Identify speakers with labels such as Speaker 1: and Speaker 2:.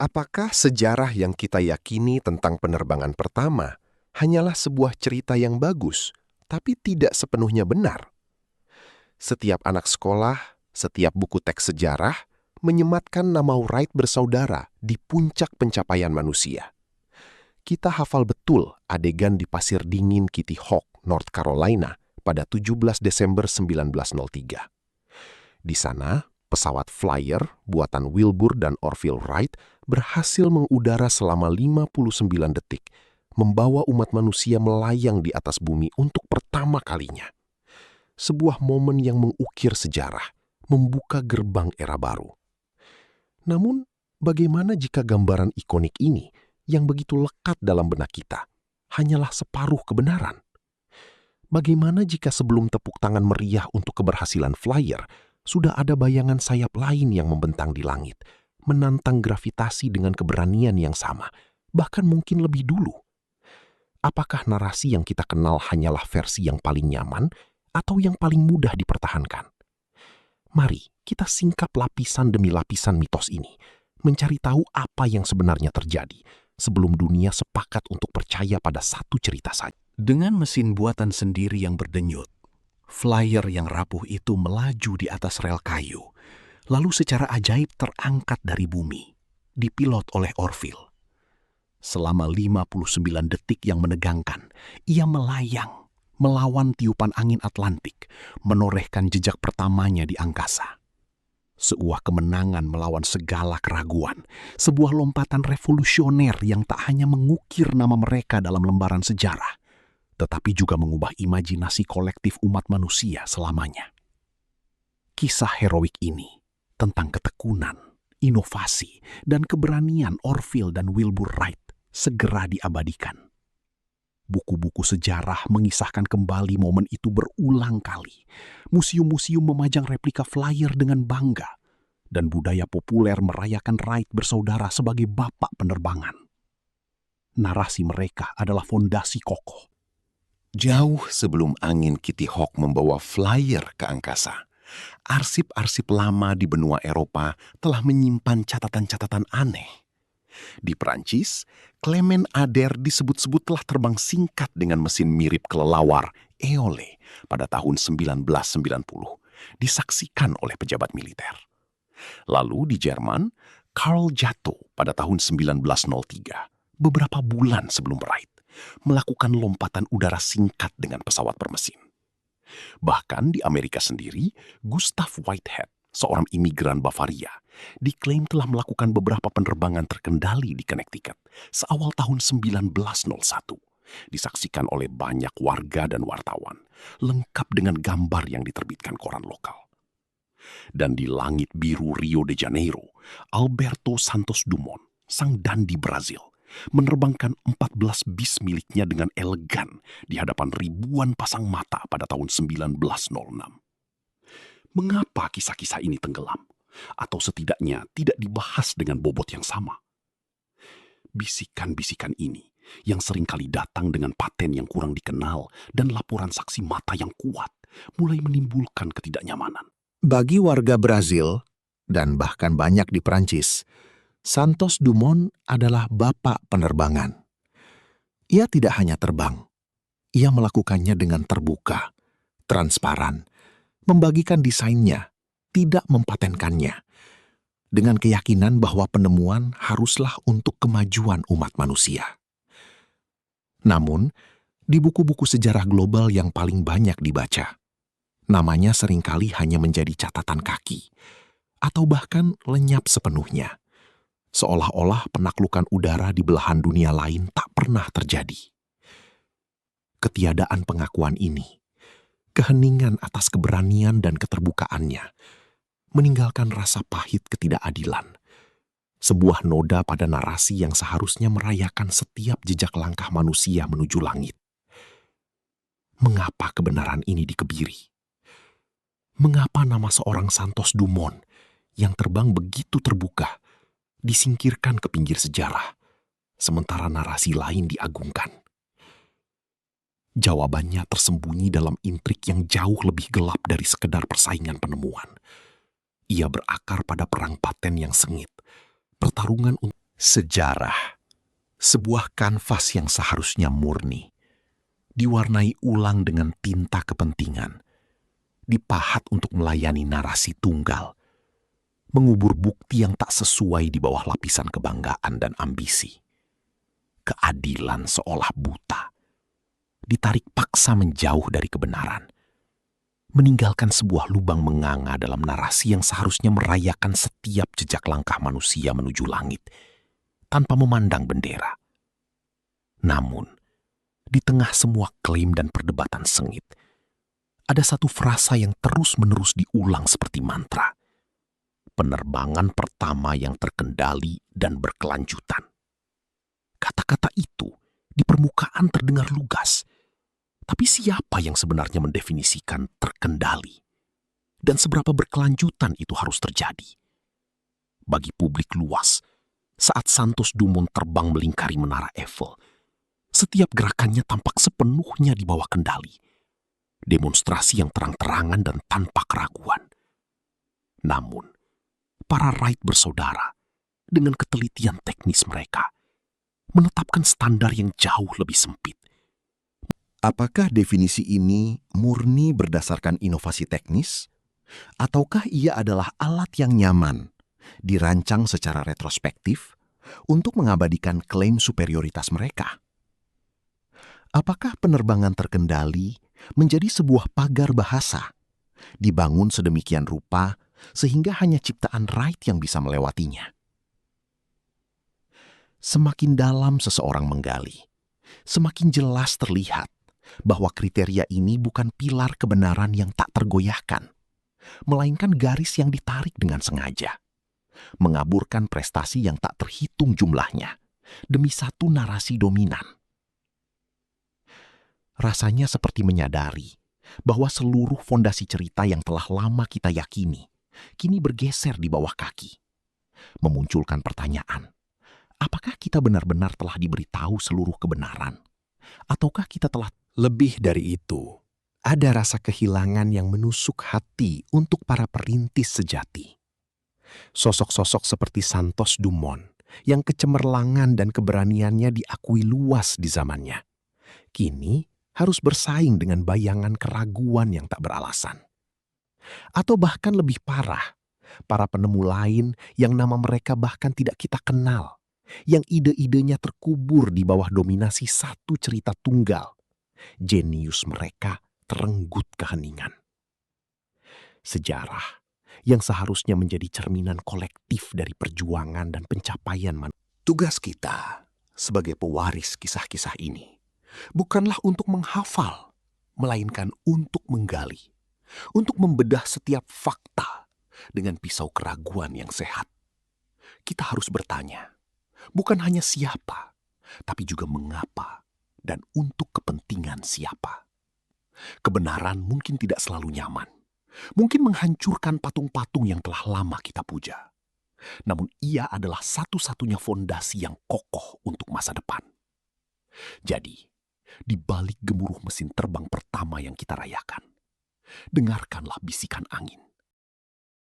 Speaker 1: Apakah sejarah yang kita yakini tentang penerbangan pertama hanyalah sebuah cerita yang bagus, tapi tidak sepenuhnya benar? Setiap anak sekolah, setiap buku teks sejarah menyematkan nama Wright bersaudara di puncak pencapaian manusia. Kita hafal betul adegan di pasir dingin Kitty Hawk, North Carolina pada 17 Desember 1903. Di sana, pesawat Flyer buatan Wilbur dan Orville Wright berhasil mengudara selama 59 detik, membawa umat manusia melayang di atas bumi untuk pertama kalinya. Sebuah momen yang mengukir sejarah, membuka gerbang era baru. Namun, bagaimana jika gambaran ikonik ini yang begitu lekat dalam benak kita hanyalah separuh kebenaran? Bagaimana jika sebelum tepuk tangan meriah untuk keberhasilan Flyer, sudah ada bayangan sayap lain yang membentang di langit, menantang gravitasi dengan keberanian yang sama, bahkan mungkin lebih dulu? Apakah narasi yang kita kenal hanyalah versi yang paling nyaman atau yang paling mudah dipertahankan? Mari kita singkap lapisan demi lapisan mitos ini, mencari tahu apa yang sebenarnya terjadi sebelum dunia sepakat untuk percaya pada satu cerita saja.
Speaker 2: Dengan mesin buatan sendiri yang berdenyut, Flyer yang rapuh itu melaju di atas rel kayu, lalu secara ajaib terangkat dari bumi, dipilot oleh Orville. Selama 59 detik yang menegangkan, ia melayang, melawan tiupan angin Atlantik, menorehkan jejak pertamanya di angkasa. Sebuah kemenangan melawan segala keraguan, sebuah lompatan revolusioner yang tak hanya mengukir nama mereka dalam lembaran sejarah, tetapi juga mengubah imajinasi kolektif umat manusia selamanya. Kisah heroik ini tentang ketekunan, inovasi, dan keberanian Orville dan Wilbur Wright segera diabadikan. Buku-buku sejarah mengisahkan kembali momen itu berulang kali. Museum-museum memajang replika Flyer dengan bangga, dan budaya populer merayakan Wright bersaudara sebagai bapak penerbangan. Narasi mereka adalah fondasi kokoh.
Speaker 1: Jauh sebelum angin Kitty Hawk membawa Flyer ke angkasa, arsip-arsip lama di benua Eropa telah menyimpan catatan-catatan aneh. Di Prancis, Clement Ader disebut-sebut telah terbang singkat dengan mesin mirip kelelawar Éole pada tahun 1990, disaksikan oleh pejabat militer. Lalu di Jerman, Karl jatuh pada tahun 1903, beberapa bulan sebelum Wright, melakukan lompatan udara singkat dengan pesawat bermesin. Bahkan di Amerika sendiri, Gustav Whitehead, seorang imigran Bavaria, diklaim telah melakukan beberapa penerbangan terkendali di Connecticut seawal tahun 1901, disaksikan oleh banyak warga dan wartawan, lengkap dengan gambar yang diterbitkan koran lokal. Dan di langit biru Rio de Janeiro, Alberto Santos Dumont, sang dandi Brazil, menerbangkan 14 bis miliknya dengan elegan di hadapan ribuan pasang mata pada tahun 1906. Mengapa kisah-kisah ini tenggelam? Atau setidaknya tidak dibahas dengan bobot yang sama? Bisikan-bisikan ini yang seringkali datang dengan paten yang kurang dikenal dan laporan saksi mata yang kuat mulai menimbulkan ketidaknyamanan.
Speaker 2: Bagi warga Brazil, dan bahkan banyak di Prancis, Santos Dumont adalah bapak penerbangan. Ia tidak hanya terbang, ia melakukannya dengan terbuka, transparan, membagikan desainnya, tidak mempatenkannya, dengan keyakinan bahwa penemuan haruslah untuk kemajuan umat manusia. Namun, di buku-buku sejarah global yang paling banyak dibaca, namanya seringkali hanya menjadi catatan kaki, atau bahkan lenyap sepenuhnya. Seolah-olah penaklukan udara di belahan dunia lain tak pernah terjadi. Ketiadaan pengakuan ini, keheningan atas keberanian dan keterbukaannya, meninggalkan rasa pahit ketidakadilan, sebuah noda pada narasi yang seharusnya merayakan setiap jejak langkah manusia menuju langit. Mengapa kebenaran ini dikebiri? Mengapa nama seorang Santos Dumont yang terbang begitu terbuka disingkirkan ke pinggir sejarah, sementara narasi lain diagungkan? Jawabannya tersembunyi dalam intrik yang jauh lebih gelap dari sekedar persaingan penemuan. Ia berakar pada perang paten yang sengit, pertarungan Sejarah, sebuah kanvas yang seharusnya murni, diwarnai ulang dengan tinta kepentingan, dipahat untuk melayani narasi tunggal, mengubur bukti yang tak sesuai di bawah lapisan kebanggaan dan ambisi. Keadilan seolah buta, ditarik paksa menjauh dari kebenaran, meninggalkan sebuah lubang menganga dalam narasi yang seharusnya merayakan setiap jejak langkah manusia menuju langit, tanpa memandang bendera. Namun, di tengah semua klaim dan perdebatan sengit, ada satu frasa yang terus-menerus diulang seperti mantra. Penerbangan pertama yang terkendali dan berkelanjutan. Kata-kata itu di permukaan terdengar lugas, tapi siapa yang sebenarnya mendefinisikan terkendali? Dan seberapa berkelanjutan itu harus terjadi? Bagi publik luas, saat Santos Dumont terbang melingkari Menara Eiffel, setiap gerakannya tampak sepenuhnya di bawah kendali. Demonstrasi yang terang-terangan dan tanpa keraguan. Namun, para Wright bersaudara, dengan ketelitian teknis mereka, menetapkan standar yang jauh lebih sempit.
Speaker 3: Apakah definisi ini murni berdasarkan inovasi teknis? Ataukah ia adalah alat yang nyaman, dirancang secara retrospektif untuk mengabadikan klaim superioritas mereka? Apakah penerbangan terkendali menjadi sebuah pagar bahasa, dibangun sedemikian rupa sehingga hanya ciptaan Wright yang bisa melewatinya? Semakin dalam seseorang menggali, semakin jelas terlihat bahwa kriteria ini bukan pilar kebenaran yang tak tergoyahkan, melainkan garis yang ditarik dengan sengaja, mengaburkan prestasi yang tak terhitung jumlahnya demi satu narasi dominan. Rasanya seperti menyadari bahwa seluruh fondasi cerita yang telah lama kita yakini kini bergeser di bawah kaki, memunculkan pertanyaan, apakah kita benar-benar telah diberitahu seluruh kebenaran? Ataukah kita telah
Speaker 2: Lebih dari itu, ada rasa kehilangan yang menusuk hati untuk para perintis sejati. Sosok-sosok seperti Santos Dumont yang kecemerlangan dan keberaniannya diakui luas di zamannya, kini harus bersaing dengan bayangan keraguan yang tak beralasan. Atau bahkan lebih parah, para penemu lain yang nama mereka bahkan tidak kita kenal, yang ide-idenya terkubur di bawah dominasi satu cerita tunggal. Jenius mereka terenggut keheningan. Sejarah yang seharusnya menjadi cerminan kolektif dari perjuangan dan pencapaian manusia. Tugas kita sebagai pewaris kisah-kisah ini bukanlah untuk menghafal, melainkan untuk menggali, untuk membedah setiap fakta dengan pisau keraguan yang sehat. Kita harus bertanya, bukan hanya siapa, tapi juga mengapa dan untuk kepentingan siapa. Kebenaran mungkin tidak selalu nyaman, mungkin menghancurkan patung-patung yang telah lama kita puja. Namun ia adalah satu-satunya fondasi yang kokoh untuk masa depan. Jadi, di balik gemuruh mesin terbang pertama yang kita rayakan, dengarkanlah bisikan angin.